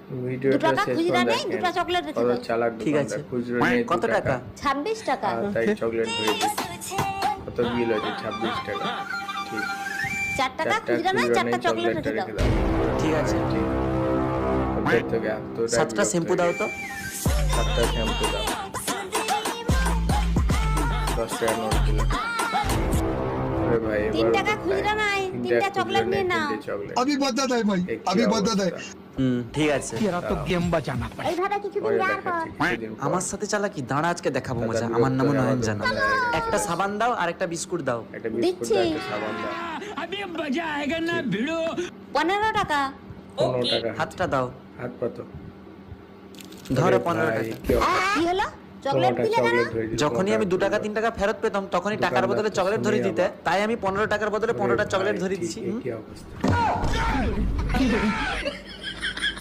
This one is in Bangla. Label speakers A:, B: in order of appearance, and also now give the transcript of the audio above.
A: ভিডিওটা
B: টাকা
A: শেষ
B: খুচরা
A: পর্যন্ত
B: নেই,
A: দেখেন।
B: দুটো চকলেট রেখে
A: কত
B: দাও।
A: চালাক
C: ঠিক
A: দোকানদার,
C: আছে।
A: খুচরো নেই
C: কত
A: 2
C: টাকা?
B: 26 টাকা।
A: তাই চকলেট ধরে দিচ্ছি। কত বিল হয়েছে? 26 টাকা। ঠিক।
B: 4 টাকা খুচরা নয়, 4টা চকলেট রেখে দাও।
A: দাও।
C: ঠিক আছে।
A: ঠিক। ওদের থেকে এতটাই
C: 7টা
A: বিরক্ত
C: শ্যাম্পু
A: হয়ে
C: দাও
A: গেছি।
C: তো।
A: 7টা শ্যাম্পু দাও। 10 টাকা নোট দিলাম। আরে ভাই
B: 3
A: এবার
B: টাকা খুচরা নাই, 3টা চকলেট নিয়ে নাও।
D: अभी बदत है भाई, अभी बदत है।
C: ঠিক আছে।
B: এইভাবে কিছুদিন যাওয়ার পর
C: আমার সাথে চালাকি, দাঁড়া আজকে দেখাবো মজা। আমার নাম নয়ন জানা। একটা সাবান দাও আর একটা বিস্কুট দাও।
A: একটা বিস্কুট
B: দিচ্ছি।
A: দাও, একটা সাবান দাও।
B: 15 টাকা।
A: 15 টাকা।
C: হাতটা দাও।
A: হাত পাতো।
C: ধরো
A: আরে
C: 15
A: ভাই,
C: টাকা।
A: কি অবস্থা?
B: কি হলো? চকলেট
A: তোমারটা
B: দিলে কেন?
A: চকলেট ধরে দিল,
C: যখনই আমি 2
A: তোমারটা
C: টাকা 3 টাকা ফেরত পেতাম তখনই টাকার
A: দোকানদার
C: বদলে
A: তো
C: চকলেট ধরে
A: শুনেই
C: দিতে,
A: আবার।
C: তাই আমি 15 টাকার বদলে 15টা
A: আরে
C: চকলেট
A: ভাই,
C: ধরে দিছি।
A: কি অবস্থা?